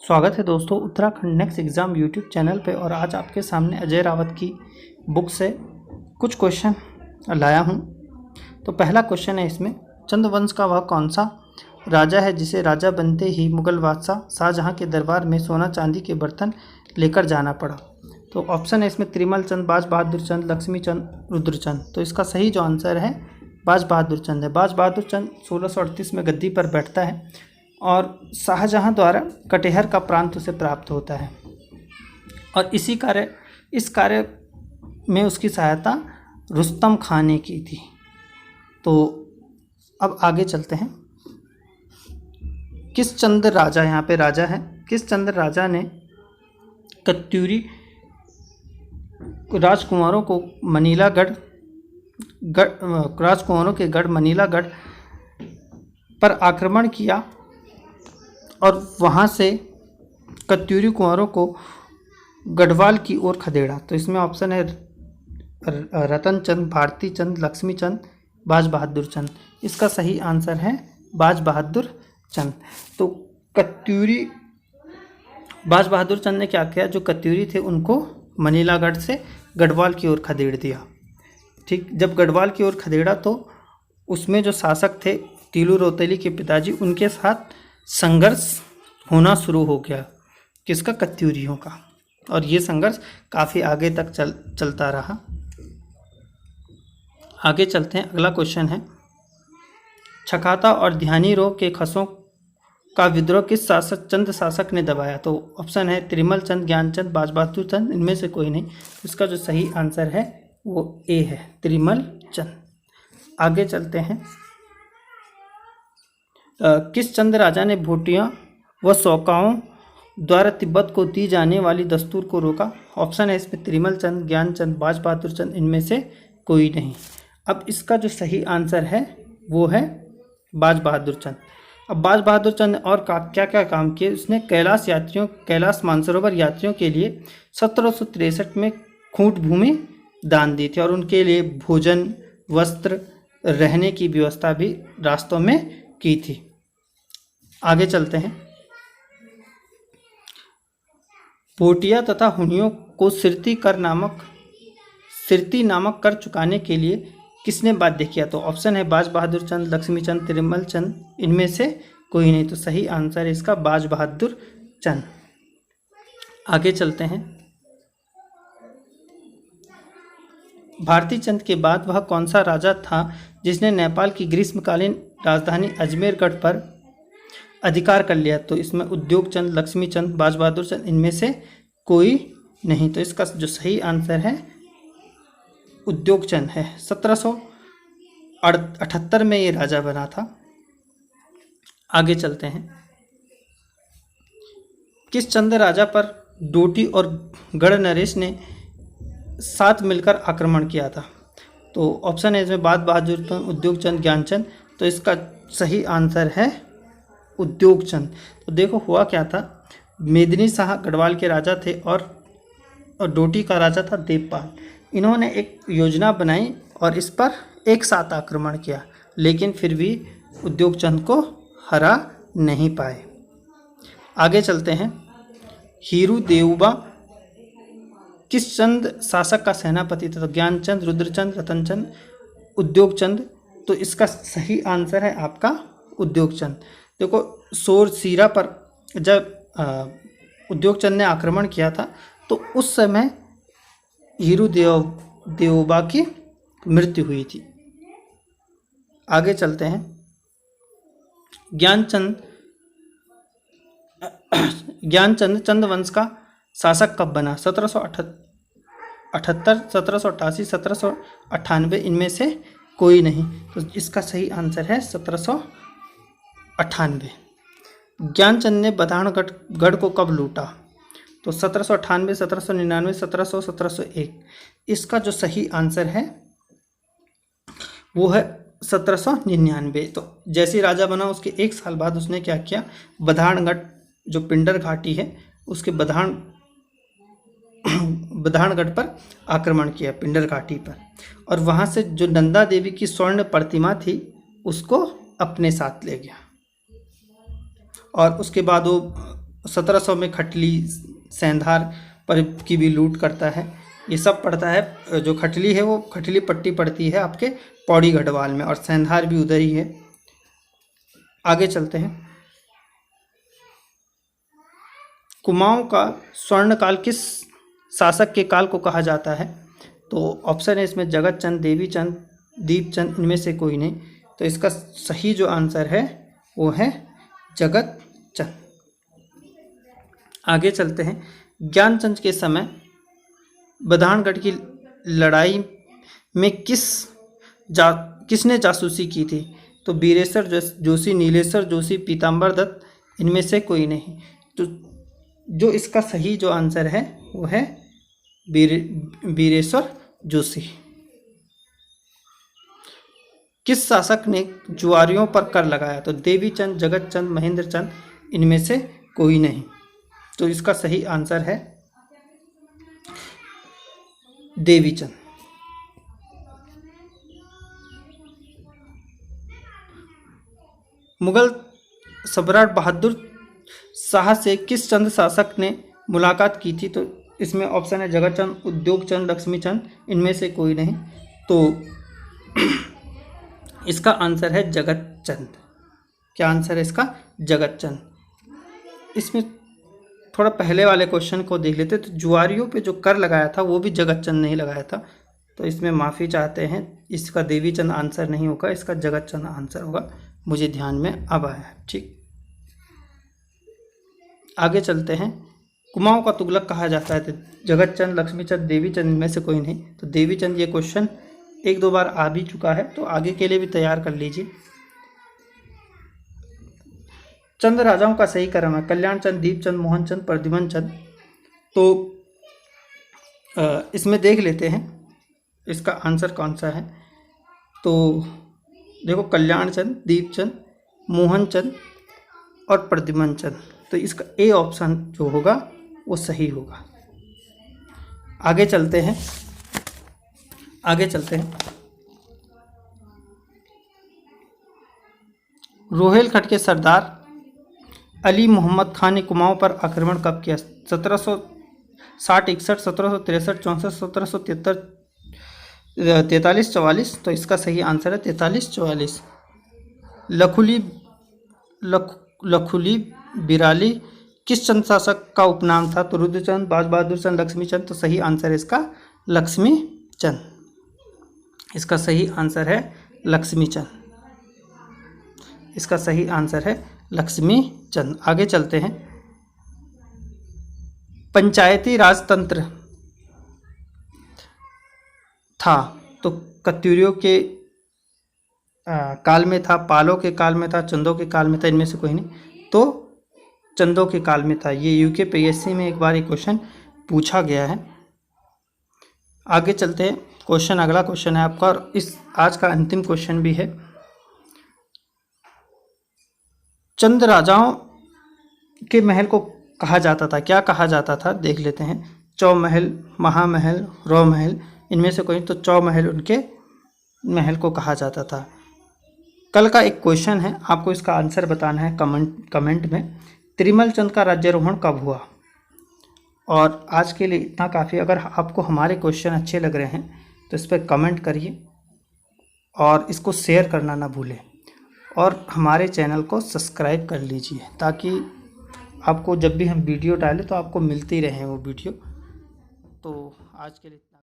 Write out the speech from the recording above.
स्वागत है दोस्तों Uttarakhand next exam YouTube channel पे। और आज आपके सामने अजय रावत की बुक से कुछ क्वेश्चन लाया हूँ। तो पहला क्वेश्चन है इसमें, चंद्रवंश का वह कौन सा राजा है जिसे राजा बनते ही मुगल बादशाह शाहजहाँ के दरबार में सोना चांदी के बर्तन लेकर जाना पड़ा। तो ऑप्शन है इसमें त्रिमल चंद, बाज बहादुर चंद, लक्ष्मी चंद, रुद्रचंद। तो इसका सही जो आंसर है बाज बहादुर चंद है। बाज बहादुर चंद 1638 में गद्दी पर बैठता है और शाहजहाँ द्वारा कटिहार का प्रांत उसे प्राप्त होता है और इस कार्य में उसकी सहायता रुस्तम खान ने की थी। तो अब आगे चलते हैं। किस चंद्र राजा, यहाँ पे राजा है, किस चंद्र राजा ने कत्यूरी राजकुमारों को राजकुमारों के गढ़ मनीलागढ़ पर आक्रमण किया और वहाँ से कत्यूरी कुंवरों को गढ़वाल की ओर खदेड़ा। तो इसमें ऑप्शन है रतन चंद, भारती चंद, लक्ष्मी चंद, बाज बहादुर चंद। इसका सही आंसर है बाज बहादुर चंद। तो बाज बहादुर चंद ने क्या किया, जो कत्यूरी थे उनको मनीलागढ़ से गढ़वाल की ओर खदेड़ दिया। ठीक, जब गढ़वाल की ओर खदेड़ा तो उसमें जो शासक थे तीलू रौतेली के पिताजी, उनके साथ संघर्ष होना शुरू हो गया। किसका? कत्यूरियों का। और ये संघर्ष काफ़ी आगे तक चलता रहा। आगे चलते हैं। अगला क्वेश्चन है, छकाता और ध्यानी रो के खसों का विद्रोह किस चंद शासक ने दबाया? तो ऑप्शन है त्रिमल चंद, ज्ञानचंद, बाज बहादुर चंद, इनमें से कोई नहीं। इसका जो सही आंसर है वो ए है, त्रिमल चंद। आगे चलते हैं। किस चंद राजा ने भोटियों व सौकाओं द्वारा तिब्बत को दी जाने वाली दस्तूर को रोका? ऑप्शन है इसमें त्रिमल चंद, ज्ञानचंद, बाज बहादुर चंद, इनमें से कोई नहीं। अब इसका जो सही आंसर है वो है बाज बहादुर चंद। अब बाज बहादुर चंद और क्या क्या काम किए उसने? कैलाश मानसरोवर यात्रियों के लिए 1763 में खूंट भूमि दान दी थी और उनके लिए भोजन, वस्त्र, रहने की व्यवस्था भी रास्तों में की थी। आगे चलते हैं। भोटिया तथा हुनियों को सिरती नामक कर चुकाने के लिए किसने बाध्य किया? तो ऑप्शन है बाज बहादुर चंद, लक्ष्मी चंद, त्रिमल चंद, इनमें से कोई नहीं। तो सही आंसर है इसका बाज बहादुर चंद। आगे चलते हैं। भारती चंद के बाद वह कौन सा राजा था जिसने नेपाल की ग्रीष्मकालीन राजधानी अजमेरगढ़ पर अधिकार कर लिया? तो इसमें उद्योग चंद, लक्ष्मी चंद, बाज बहादुर चंद, इनमें से कोई नहीं। तो इसका जो सही आंसर है उद्योग चंद है। 1778 में ये राजा बना था। आगे चलते हैं। किस चंद राजा पर डोटी और गढ़ नरेश ने साथ मिलकर आक्रमण किया था? तो ऑप्शन है इसमें बाज बहादुर चंद, उद्योग चंद, ज्ञानचंद। तो इसका सही आंसर है उद्योग चंद। तो देखो हुआ क्या था, मेदिनी शाह गढ़वाल के राजा थे और डोटी का राजा था देवपाल। इन्होंने एक योजना बनाई और इस पर एक साथ आक्रमण किया, लेकिन फिर भी उद्योग चंद को हरा नहीं पाए। आगे चलते हैं। हीरू देवबा किस चंद शासक का सेनापति था? तो ज्ञानचंद, रुद्रचंद, रतनचंद, उद्योग चंद। तो इसका सही आंसर है आपका उद्योग चंद। देखो सोरसीरा पर जब उद्योग चंद ने आक्रमण किया था तो उस समय हीरू देवबा की मृत्यु हुई थी। आगे चलते हैं। ज्ञानचंद चंद्रवंश का शासक कब बना? 1778, 1788, 1798, इनमें से कोई नहीं। तो इसका सही आंसर है 1798। ज्ञानचंद ने बधानगढ़ को कब लूटा? तो 1798, 1799, 1700, 1701। इसका जो सही आंसर है वो है 1799। तो जैसे राजा बना उसके एक साल बाद उसने क्या किया, बधानगढ़ जो पिंडर घाटी है उसके बधानगढ़ पर आक्रमण किया, पिंडर घाटी पर, और वहाँ से जो नंदा देवी की स्वर्ण प्रतिमा थी उसको अपने साथ ले गया। और उसके बाद वो 1700 में खटली सेंधार पर की भी लूट करता है। ये सब पड़ता है। जो खटली है वो खटली पट्टी पड़ती है आपके पौड़ी गढ़वाल में, और सेंधार भी उधर ही है। आगे चलते हैं। कुमाऊं का स्वर्णकाल किस शासक के काल को कहा जाता है? तो ऑप्शन है इसमें जगत चंद, देवी चंद, दीपचंद, इनमें से कोई नहीं। तो इसका सही जो आंसर है वो है जगत चंद। आगे चलते हैं। ज्ञानचंद के समय बधानगढ़ की लड़ाई में किसने जासूसी की थी? तो बीरेश्वर जोशी, नीलेश्वर जोशी, पीताम्बर दत्त, इनमें से कोई नहीं। तो जो इसका सही जो आंसर है वो है बीरेश्वर जोशी। किस शासक ने जुआरियों पर कर लगाया? तो देवीचंद, जगतचंद, महेंद्र चंद, इनमें से कोई नहीं। तो इसका सही आंसर है देवीचंद। मुगल सम्राट बहादुर शाह से किस चंद शासक ने मुलाकात की थी? तो इसमें ऑप्शन है जगतचंद, उद्योगचंद, लक्ष्मीचंद, इनमें से कोई नहीं। तो इसका आंसर है जगतचंद। क्या आंसर है इसका? जगतचंद। इसमें थोड़ा पहले वाले क्वेश्चन को देख लेते। तो जुआरियों पे जो कर लगाया था वो भी जगतचंद नहीं लगाया था। तो इसमें माफ़ी चाहते हैं, इसका देवीचंद आंसर नहीं होगा, इसका जगतचंद आंसर होगा। मुझे ध्यान में अब आया है। ठीक, आगे चलते हैं। कुमाऊं का तुगलक कहा जाता है? तो जगतचंद, लक्ष्मीचंद, देवीचंद, इनमें से कोई नहीं। तो देवीचंद, ये क्वेश्चन एक दो बार आ भी चुका है, तो आगे के लिए भी तैयार कर लीजिए। चंद राजाओं का सही क्रम है? कल्याण चंद, दीपचंद, मोहनचंद, प्रद्युमन चंद। तो इसमें देख लेते हैं इसका आंसर कौन सा है। तो देखो, कल्याण चंद, दीपचंद, मोहनचंद और प्रद्युमन चंद। तो इसका ए ऑप्शन जो होगा वो सही होगा। आगे चलते हैं। रोहिलखंड के सरदार अली मोहम्मद खान ने कुमाऊं पर आक्रमण कब किया? 1760-61, 1763, 64, 1773, 43, 44। तो इसका सही आंसर है 43, 44। लखुली बिराली किस चंद शासक का उपनाम था? तो रुद्रचंद, बाज बहादुर चंद, लक्ष्मीचंद। तो सही आंसर है इसका लक्ष्मीचंद। इसका सही आंसर है लक्ष्मीचंद। इसका सही आंसर है लक्ष्मीचंद। आगे चलते हैं। पंचायती राजतंत्र था तो कत्यूरियों के काल में था, पालों के काल में था, चंदों के काल में था, इनमें से कोई नहीं। तो चंदों के काल में था। ये यूकेपीएससी में एक बार ये क्वेश्चन पूछा गया है। आगे चलते हैं। क्वेश्चन, अगला क्वेश्चन है आपका, और इस आज का अंतिम क्वेश्चन भी है। चंद राजाओं के महल को कहा जाता था, क्या कहा जाता था? देख लेते हैं। चौमहल, महामहल, रौ महल, इनमें से कोई। तो चौमहल उनके महल को कहा जाता था। कल का एक क्वेश्चन है, आपको इसका आंसर बताना है कमेंट में। त्रिमल चंद का राज्यारोहण कब हुआ? और आज के लिए इतना काफ़ी। अगर आपको हमारे क्वेश्चन अच्छे लग रहे हैं तो इस पर कमेंट करिए और इसको शेयर करना ना भूलें, और हमारे चैनल को सब्सक्राइब कर लीजिए ताकि आपको जब भी हम वीडियो डालें तो आपको मिलती रहे वो वीडियो। तो आज के लिए इतना।